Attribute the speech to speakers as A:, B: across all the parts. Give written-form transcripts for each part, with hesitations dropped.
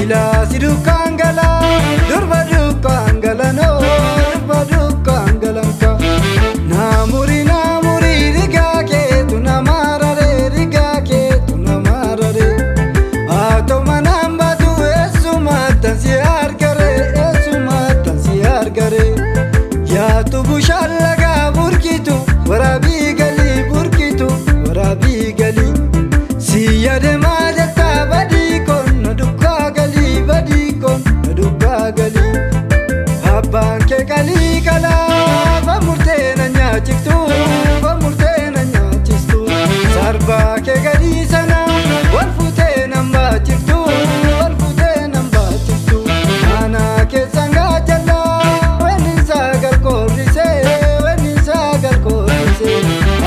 A: Bila si dukangala, durba dukangala no, durba dukangalanka. Namuri riga ke tu namarare, riga ke tu namarare. Ato manamba tu esumatan si argare, esumatan si argare. Ya tu bushalaga burkitu, warabi gali burkitu, warabi gali. Siya de majata badikon, nadukka gali badikon, nadukka gali. Abban ke gali kala, bamurte na nyachiftu, bamurte na nyachistu. Sarba ke gali sana, walfute namba chiftu, walfute namba chiftu. Ana ke sanga jalla, weni sagal korise, weni sagal korise.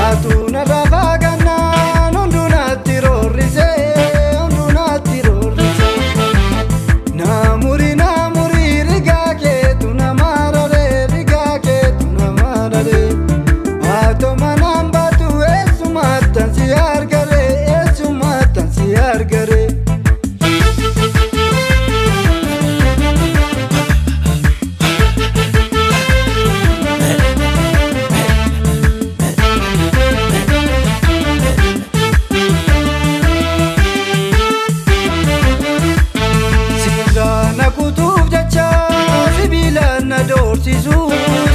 A: Atuna rafagana, nonduna tirorise, nonduna tirorise. Namuri riga ke tu namarare, riga ke tu namarare. Ato manamba tu esumatan si argare, esumatan si argare.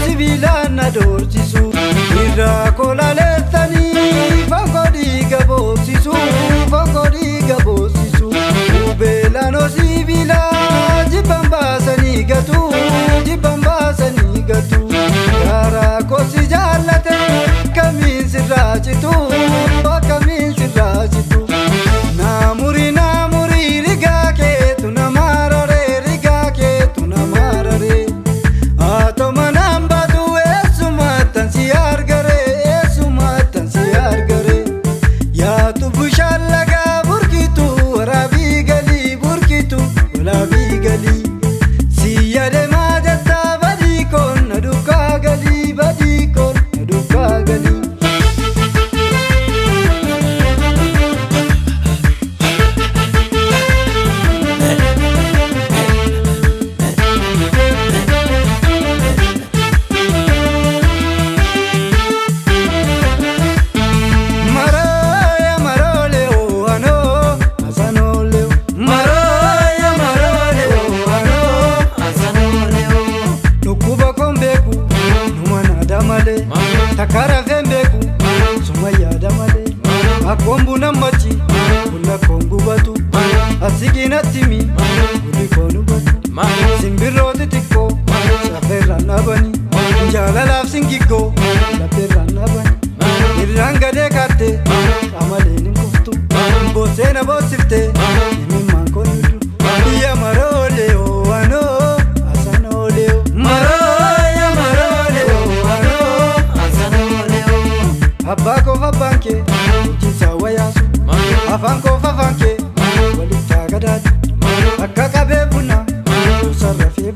A: Sibilana dorsisu, irakola letani, fakodi gabosisu, fakodi gabosisu. Ubelano sibila, jibambasani gatu, jibambasani gatu. Kara kosi jalate, kamin sirajitu, kamin sirajitu. Namuri riga ke tu namarare, riga ke tu namarare. Ato manamba tu esumatan si argare, esumatan si argare. Ya tu bushalaga burkitu, warabi gali burkitu, warabi gali. Siya de majata badikon, nadukka gali badikon, nadukka gali. Takara vembeku, sumaya damale. Akombu na machi, kuna kongu batu. Asigi na timi, ulikonu batu. Simbiro titiko, safera nabani. Njala laf singiko, safera nabani. Iranga de kate, amale ninkuftu. Mbose na bosifte, yemi manko nudu. Iya marole o ano, asano leo. Abako vabanke, jinsa wayasu. Afanko vavanke, walita gadad. Akaka bebuna, usarafe